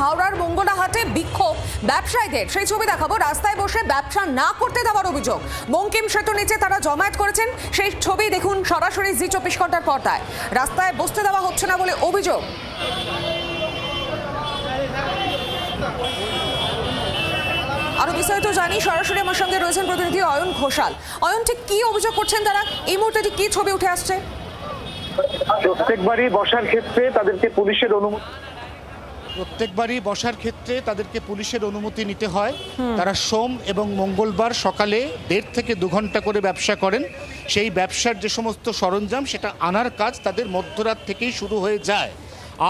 হাওড়ার মঙ্গলাহাটে বিক্ষোভ ব্যবসায়ীদের, সেই ছবি দেখাবো। রাস্তায় বসে ব্যবসা না করতে দেওয়ার অভিযোগ। বঙ্কিম সেতুর নিচে তারা জমায়েত করেছেন, সেই ছবি দেখুন সরাসরি জি 24 ঘন্টার পর্দায়। রাস্তায় বসতে দেওয়া হচ্ছে না বলে অভিযোগ। আরো বিস্তারিত জানি, সরাসরি আমার সঙ্গে রয়েছেন প্রতিনিধি অয়ন ঘোষাল। অয়ন, ঠিক কি অভিযোগ করছেন তারা? এই মুহূর্তে ঠিক কি ছবি উঠে আসছে? প্রত্যেকবারই বসার ক্ষেত্রে তাদেরকে পুলিশের অনুমতি নিতে হয়। তারা সোম এবং মঙ্গলবার সকালে 1.5 থেকে 2 ঘন্টা করে ব্যবসা করেন। সেই ব্যবসার যে সমস্ত সরঞ্জাম সেটা আনার কাজ তাদের মধ্যরাত থেকেই শুরু হয়ে যায়।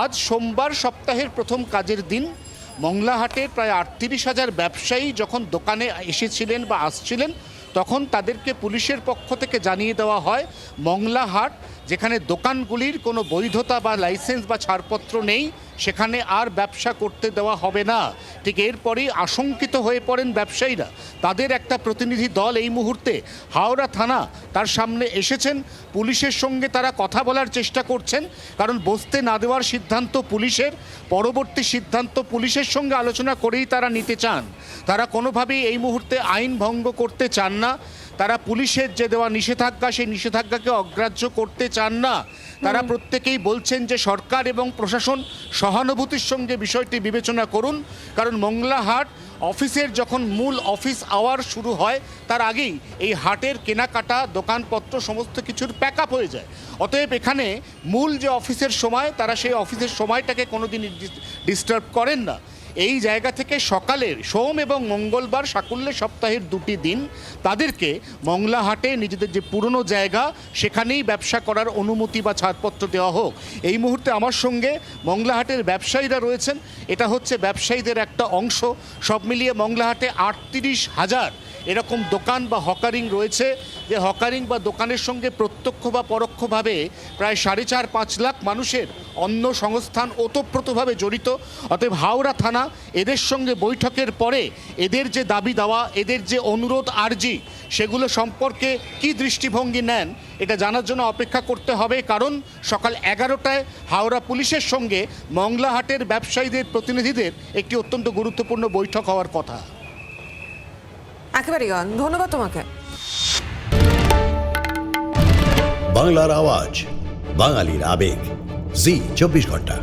আজ সোমবার সপ্তাহের প্রথম কাজের দিন। মংলাহাটের প্রায় 38,000 ব্যবসায়ী যখন দোকানে এসেছিলেন বা আসছিলেন, তখন তাদেরকে পুলিশের পক্ষ থেকে জানিয়ে দেওয়া হয় মংলাহাট, যেখানে দোকানগুলির কোনো বৈধতা বা লাইসেন্স বা ছাড়পত্র নেই, সেখানে আর ব্যবসা করতে দেওয়া হবে না। ঠিক এরপরই আশঙ্কিত হয়ে পড়েন ব্যবসায়ীরা। তাদের একটা প্রতিনিধি দল এই মুহূর্তে হাওড়া থানা তার সামনে এসেছেন। পুলিশের সঙ্গে তারা কথা বলার চেষ্টা করছেন, কারণ বসতে না দেওয়ার সিদ্ধান্ত পুলিশের। পরবর্তী সিদ্ধান্ত পুলিশের সঙ্গে আলোচনা করেই তারা নিতে চান। তারা কোনোভাবেই এই মুহূর্তে আইন ভঙ্গ করতে চান না। তারা পুলিশের যে দেওয়া নিষেধাজ্ঞা, সেই নিষেধাজ্ঞাকে অগ্রাহ্য করতে চান না। তারা প্রত্যেকেই বলছেন যে সরকার এবং প্রশাসন সহানুভূতির সঙ্গে বিষয়টি বিবেচনা করুন, কারণ মংলাহাট অফিসের যখন মূল অফিস আওয়ার শুরু হয় তার আগেই এই হাটের কেনাকাটা, দোকানপত্র সমস্ত কিছুর প্যাক আপ হয়ে যায়। অতএব এখানে মূল যে অফিসের সময়, তারা সেই অফিসের সময়টাকে কোনোদিন ডিস্টার্ব করেন না। এই জায়গা থেকে সকালের সোম এবং মঙ্গলবার সাকুল্যে সপ্তাহের 2টি দিন তাদেরকে মংলাহাটে নিজেদের যে পুরনো জায়গা সেখানেই ব্যবসা করার অনুমতি বা ছাড়পত্র দেওয়া হোক। এই মুহূর্তে আমার সঙ্গে মংলাহাটের ব্যবসায়ীরা রয়েছেন। এটা হচ্ছে ব্যবসায়ীদের একটা অংশ। সব মিলিয়ে মংলাহাটে 38,000 এরকম দোকান বা হকারিং রয়েছে, যে হকারিং বা দোকানের সঙ্গে প্রত্যক্ষ বা পরোক্ষভাবে প্রায় 4.5-5 লাখ মানুষের অন্য সংস্থান ওতপ্রোতভাবে জড়িত। অতএব হাওড়া থানা এদের সঙ্গে বৈঠকের পরে এদের যে দাবি দাওয়া, এদের যে অনুরোধ আর্জি, সেগুলো সম্পর্কে কি দৃষ্টিভঙ্গি নেন এটা জানার জন্য অপেক্ষা করতে হবে। কারণ সকাল 11টায় হাওড়া পুলিশের সঙ্গে মংলাহাটের ব্যবসায়ীদের প্রতিনিধিদের একটি অত্যন্ত গুরুত্বপূর্ণ বৈঠক হওয়ার কথা। একেবারেই ধন্যবাদ তোমাকে। বাংলার আওয়াজ, বাঙালির আবেগ, জি 24 ঘন্টা।